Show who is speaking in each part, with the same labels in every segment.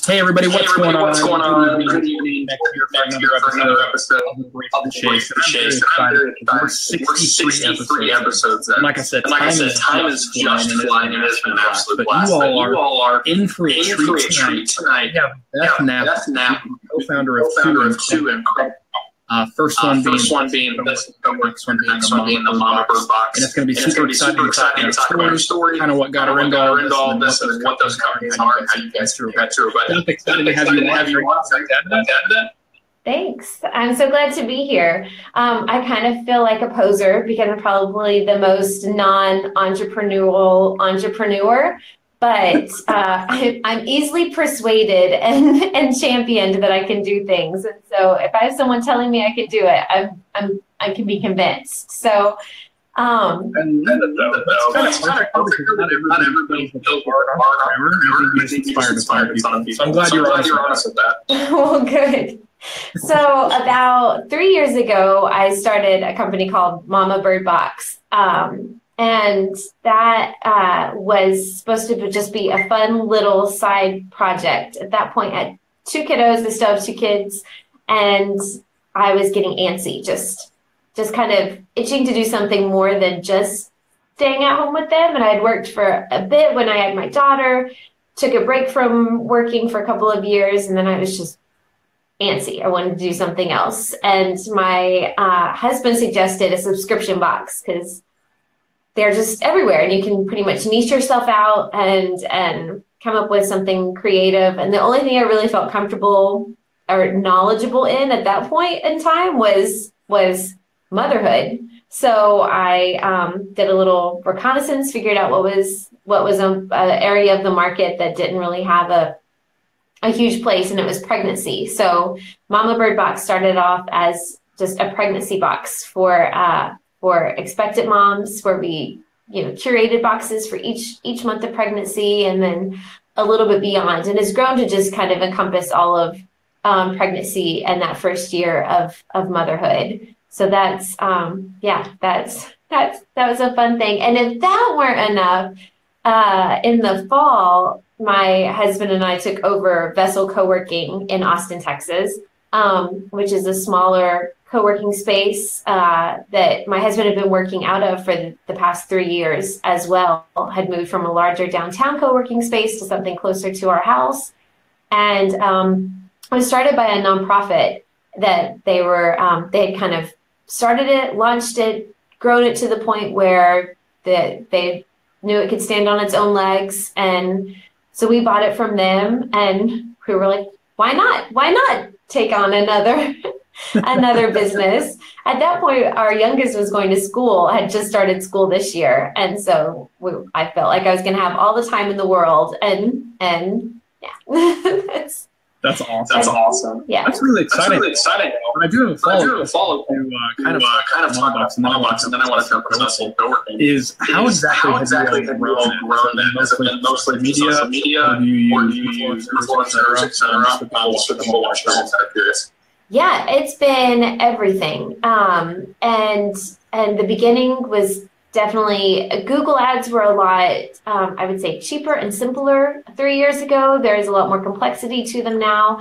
Speaker 1: Hey everybody, what's going on? Good evening. Back here for another episode of the Chase. I'm very excited. We're 63 episodes in. And like I said, time is just flying and it's been an absolute blast. But you all are in for a treat tonight. We have Beth Knapp, co-founder of Two incredible. First one being the Mama Bird Box. And it's going to be super exciting to talk about her story, kind of what got her into all this, and what those companies are, and how you guys got through. But I'm excited to have you on.
Speaker 2: Thanks. I'm so glad to be here. I kind of feel like a poser because I'm probably the most non-entrepreneurial entrepreneur. But I'm easily persuaded and championed that I can do things. And so if I have someone telling me I can do it, I can be convinced. So
Speaker 1: not everybody feels inspired people. So I'm glad you're honest with that.
Speaker 2: Well, good. So about 3 years ago, I started a company called Mama Bird Box. And that was supposed to just be a fun little side project. At that point, I had 2 kiddos. I still have 2 kids. And I was getting antsy, just kind of itching to do something more than just staying at home with them. And I had worked for a bit when I had my daughter, took a break from working for a couple of years, and then I was just antsy. I wanted to do something else. And my husband suggested a subscription box because they're just everywhere and you can pretty much niche yourself out and come up with something creative. And the only thing I really felt comfortable or knowledgeable in at that point in time was motherhood. So I did a little reconnaissance, figured out what was an area of the market that didn't really have a huge place, and it was pregnancy. So Mama Bird Box started off as just a pregnancy box for expectant moms, where we, curated boxes for each month of pregnancy and then a little bit beyond, and has grown to just kind of encompass all of pregnancy and that first year of motherhood. So that was a fun thing. And if that weren't enough, in the fall, my husband and I took over Vessel Co-working in Austin, Texas, which is a smaller co-working space that my husband had been working out of for the past 3 years as well. Had moved from a larger downtown co-working space to something closer to our house. And it was started by a nonprofit that they had kind of started it, launched it, grown it to the point where they knew it could stand on its own legs. And so we bought it from them, and we were like, why not take on another business? At that point, our youngest was going to school, had just started school this year. And so I felt like I was going to have all the time in the world. And yeah,
Speaker 1: That's awesome.
Speaker 2: Yeah,
Speaker 1: that's really exciting. And I do have a follow-up to kind of talk about Mama Box, and then I want to jump into Vessel Co-working. Is how exactly have you all grown that? Has it been mostly media, or do you use influencers, et cetera? Just with the whole bunch of curious.
Speaker 2: Yeah, it's been everything. And the beginning was definitely Google ads were a lot, I would say, cheaper and simpler 3 years ago. There is a lot more complexity to them now.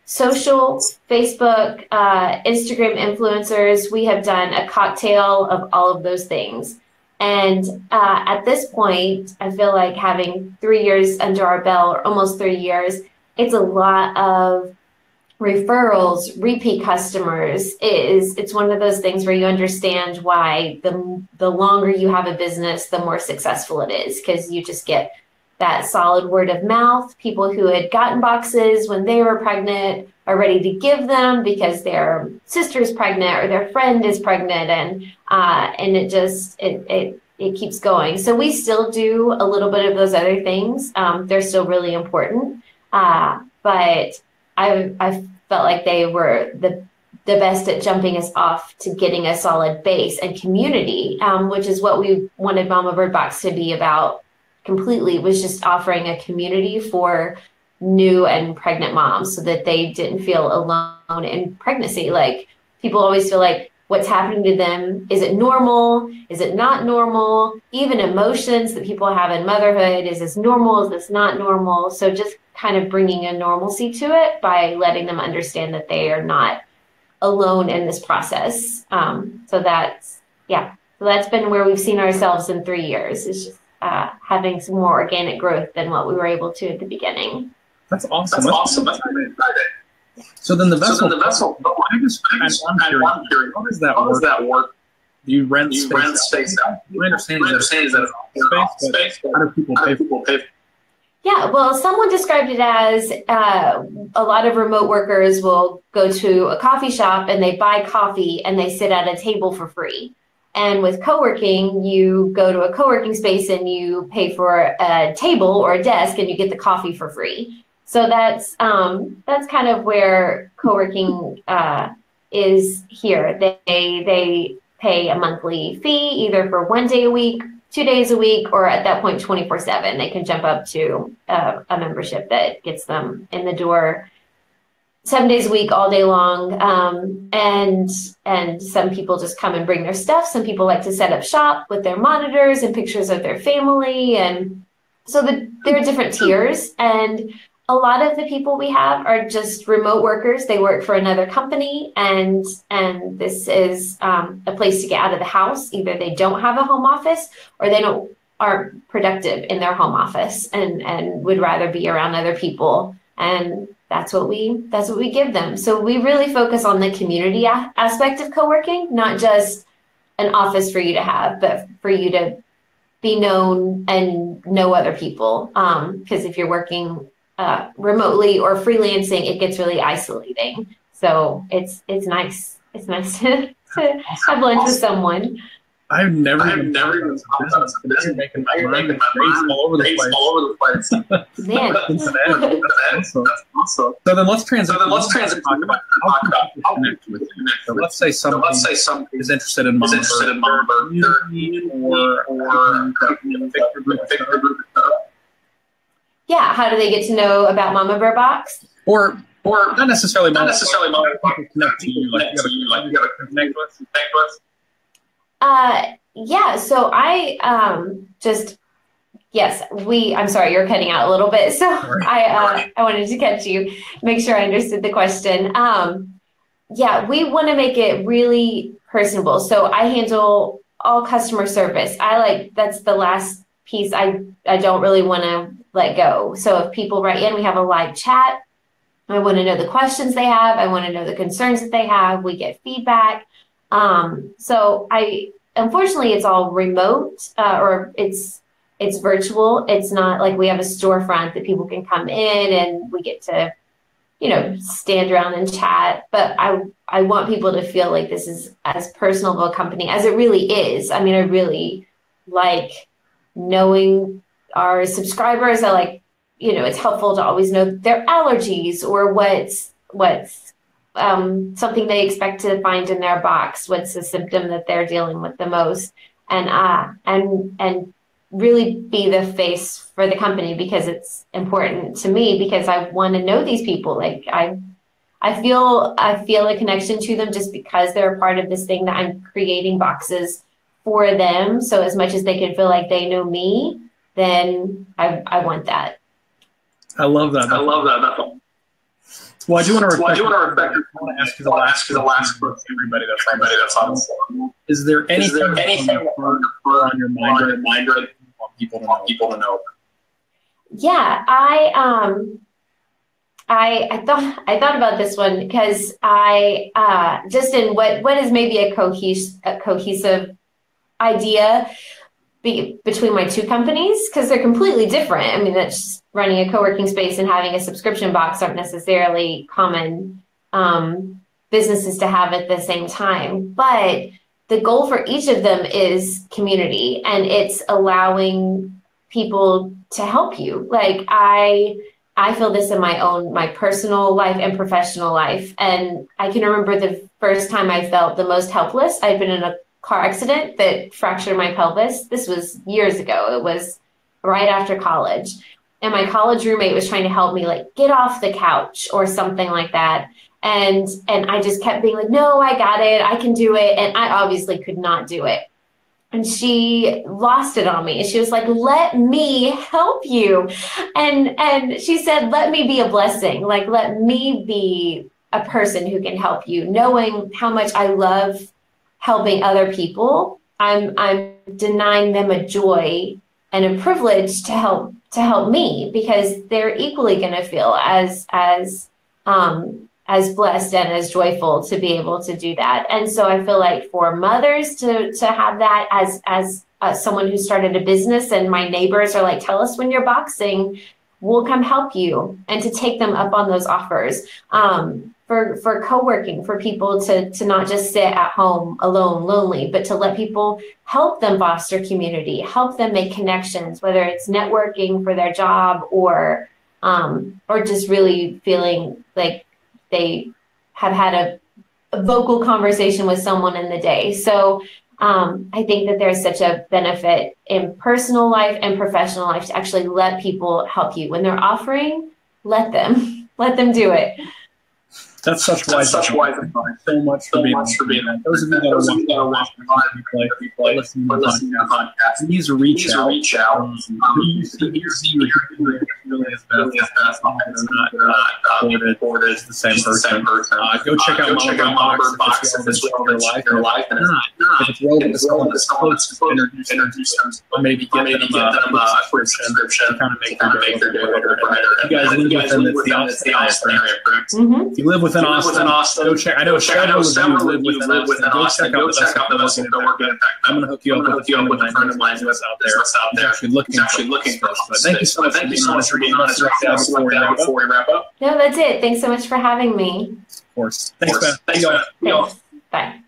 Speaker 2: Social, Facebook, Instagram influencers, we have done a cocktail of all of those things. And at this point, I feel like having 3 years under our belt, or almost 3 years, it's a lot of referrals, repeat customers. It's one of those things where you understand why the longer you have a business, the more successful it is, because you just get that solid word of mouth. People who had gotten boxes when they were pregnant are ready to give them because their sister's pregnant or their friend is pregnant, and it keeps going. So we still do a little bit of those other things. They're still really important, but I felt like they were the best at jumping us off to getting a solid base and community, which is what we wanted Mama Bird Box to be about completely, was just offering a community for new and pregnant moms so that they didn't feel alone in pregnancy. Like, people always feel like, what's happening to them. Is it normal? Is it not normal? Even emotions that people have in motherhood. Is this normal? Is this not normal? So just kind of bringing a normalcy to it by letting them understand that they are not alone in this process. So that's been where we've seen ourselves in 3 years. It's just having some more organic growth than what we were able to at the beginning.
Speaker 1: That's awesome. That's awesome. So then the vessel. I just I'm curious. How does that work? Do you rent space out? My understanding is that it's space. How do people pay?
Speaker 2: Yeah, well, someone described it as a lot of remote workers will go to a coffee shop and they buy coffee and they sit at a table for free. And with co-working, you go to a co-working space and you pay for a table or a desk and you get the coffee for free. So that's kind of where co-working is here. They pay a monthly fee either for 1 day a week, 2 days a week, or at that point 24/7. They can jump up to a membership that gets them in the door 7 days a week, all day long. And some people just come and bring their stuff. Some people like to set up shop with their monitors and pictures of their family. And so there are different tiers. And a lot of the people we have are just remote workers. They work for another company, and this is a place to get out of the house. Either they don't have a home office or they aren't productive in their home office and would rather be around other people. And that's what we give them. So we really focus on the community aspect of co-working, not just an office for you to have, but for you to be known and know other people. Because if you're working remotely or freelancing, it gets really isolating. So it's nice. It's nice to have lunch with someone.
Speaker 1: I've never even thought about this. You're making my mind all over the place.
Speaker 2: Man.
Speaker 1: That's awesome. So then let's transition and talk about how people connect with you. So let's say somebody is interested in Mama Bird, or a group.
Speaker 2: Yeah, how do they get to know about Mama Bird Box?
Speaker 1: Or not necessarily Mama Bird, connect to you. Like you gotta connect with.
Speaker 2: Yeah, so I'm sorry, you're cutting out a little bit. So I wanted to make sure I understood the question. Yeah, we want to make it really personable. So I handle all customer service. That's the last piece I don't really want to let go. So if people write in, we have a live chat. I want to know the questions they have. I want to know the concerns that they have. We get feedback. So unfortunately, it's all remote, or it's virtual. It's not like we have a storefront that people can come in and we get to, stand around and chat. But I want people to feel like this is as personal of a company as it really is. I mean, I really like knowing our subscribers. I like, it's helpful to always know their allergies or what's something they expect to find in their box. What's the symptom that they're dealing with the most, and really be the face for the company, because it's important to me, because I want to know these people. Like I feel a connection to them just because they're a part of this thing that I'm creating boxes for them. So as much as they can feel like they know me, then I want that.
Speaker 1: I love that. Well, I do want to respect. I want to ask you the last question. Everybody that's on the phone. Is there anything on your mind that you want people to know?
Speaker 2: Yeah, I thought about this one because I just in what is maybe a cohesive idea between my two companies, because they're completely different. I mean, that's running a co-working space and having a subscription box aren't necessarily common businesses to have at the same time. But the goal for each of them is community, and it's allowing people to help you. Like I feel this in my personal life and professional life. And I can remember the first time I felt the most helpless. I'd been in a car accident that fractured my pelvis. This was years ago. It was right after college. And my college roommate was trying to help me, like, get off the couch or something like that. And I just kept being like, no, I got it. I can do it. And I obviously could not do it. And she lost it on me. She was like, let me help you. And she said, let me be a blessing. Like, let me be a person who can help you. Knowing how much I love helping other people, I'm denying them a joy and a privilege to help me, because they're equally going to feel as blessed and as joyful to be able to do that. And so I feel like for mothers to have that as someone who started a business, and my neighbors are like, tell us when you're boxing, we'll come help you, and to take them up on those offers. For co-working, for people to not just sit at home alone, lonely, but to let people help them foster community, help them make connections, whether it's networking for their job or just really feeling like they have had a vocal conversation with someone in the day. So I think that there's such a benefit in personal life and professional life to actually let people help you. When they're offering, let them do it.
Speaker 1: That's such wise advice. So much for being that. Those of you that are watching replay, listening to the podcast, please reach out. Please see really is best. They're not boarded as the same person. Go check out Mama Bird Box if it's relevant to your life. If it's relevant to someone that's close, introduce them. Maybe get them a quick subscription to kind of make their day a little brighter. If you guys live within the Austin area, if you live within Austin, go check. I know several of you live within Austin. Go check out the Austin. I'm going to hook you up with a friend of mine who's out there. Actually looking for us. But thank you so much for being on us before we wrap up.
Speaker 2: No, that's it. Thanks so much for having me.
Speaker 1: Of course. Thanks, Beth.
Speaker 2: Thanks. Bye.